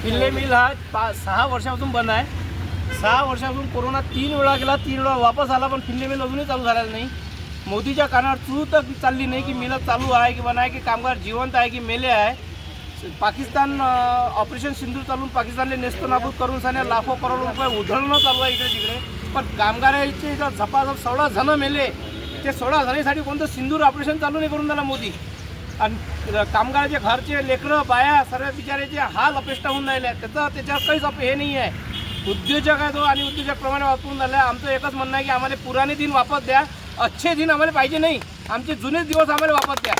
पिल्ले मिल हा 6 वर्षापासून बंद आहे. 6 वर्षापासून कोरोना 3 वेळा गेला, 3 वेळा वापस आला, पण पिल्ले मिल अजूनही चालू झालेलं नाही. मोदीच्या कानावर चूळ तर चालली नाही की मिल चालू आहे की नाही, की कामगार जिवंत आहे की मेले आहे. पाकिस्तान ऑपरेशन सिंधूर चालून पाकिस्तानला नेस्तनाबूत करून साने लाखो करोड रुपये उधळणं चालू आहे इकडे तिकडे. पण कामगारांचे झपाझप 16 जण मेले. ते 16 जणांसाठी कोणतं सिंदूर ऑपरेशन चालू नाही करून दिला मोदी. आणि कामगाराचे घरचे लेकरं बाया सर्व बिचाराचे हाल अपेष्टा होऊन राहिले. त्याच्यावर काहीच हे नाही आहे. उद्योजक आहे तो आणि उद्योजकप्रमाणे वापरून झाला आहे. आमचं एकच म्हणणं आहे की आम्हाला पुराणे दिन वापस द्या, अच्छे दिन आम्हाला पाहिजे नाही. आमचे जुने दिवस आम्हाला वापस द्या.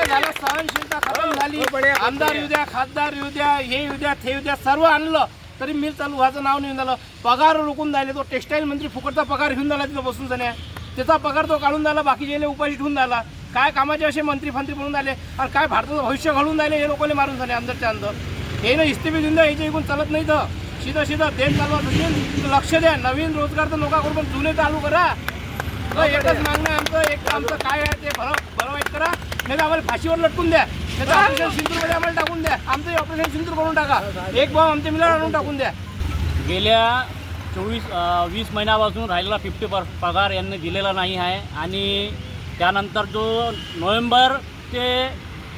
झालं, सहनशीलता खतम झाली. आमदार येऊ द्या, खासदार येऊ द्या, हे येऊ द्या, ते येऊ द्या, सर्व आणलं तरी मिल चालू व्हायचं नाव नाही झालं. पगार रोखून राहिले. तो टेक्स्टाईल मंत्री फुकटचा पगार घेऊन झाला तिथं बसून जाण्या. त्याचा पगार तो काढून झाला, बाकीचे उपाशी ठेवून झाला. काय कामाचे असे मंत्री बनून राहिले आणि काय भारताचं भविष्य घडून राहिले हे लोकांना मारून झाले अंदरच्या अंदर. हे ना इस्तेफे देऊन द्या, याच्या इकडून चालत नाही. तर सीधा देश चालवत असेल लक्ष द्या. नवीन रोजगार तर नोका पण जुने चालू करा. एकच मागणं आहे आमचं काय आहे ते बरं वाईट करा, नाही तर आम्हाला फाशीवर लटकून द्या. त्याचं ऑपरेशन सिंदूरमध्ये आम्हाला टाकून द्या. आमचं ऑपरेशन सिंदूर करून टाका. एक भाव आमच्या मिलावर आणून टाकून द्या. गेल्या 20 महिन्यापासून राहिलेला 50% पगार यांनी दिलेला नाही आहे. आणि त्यानंतर जो नोव्हेंबर ते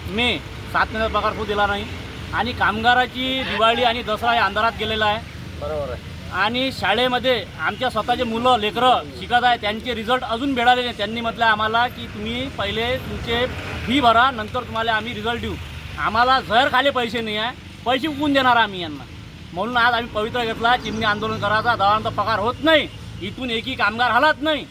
मे 7 महिन्याचा पगार तो दिला नाही. आणि कामगाराची दिवाळी आणि दसरा हे अंधारात गेलेला आहे. बरोबर आहे. आणि शाळेमध्ये आमच्या स्वतःचे मुलं लेकरं शिकत आहे, त्यांचे रिझल्ट अजून मिळाले नाही. त्यांनी म्हटलं आम्हाला की तुम्ही पहिले तुमचे फी भरा, नंतर तुम्हाला आम्ही रिझल्ट देऊ. आम्हाला जर खाली पैसे नाही आहे, पैसे उकून देणार आम्ही यांना. म्हणून आज आम्ही पवित्र घेतला चिमणी आंदोलन करायचा. दवांचा पगार होत नाही, इथून एकही कामगार हलत नाही.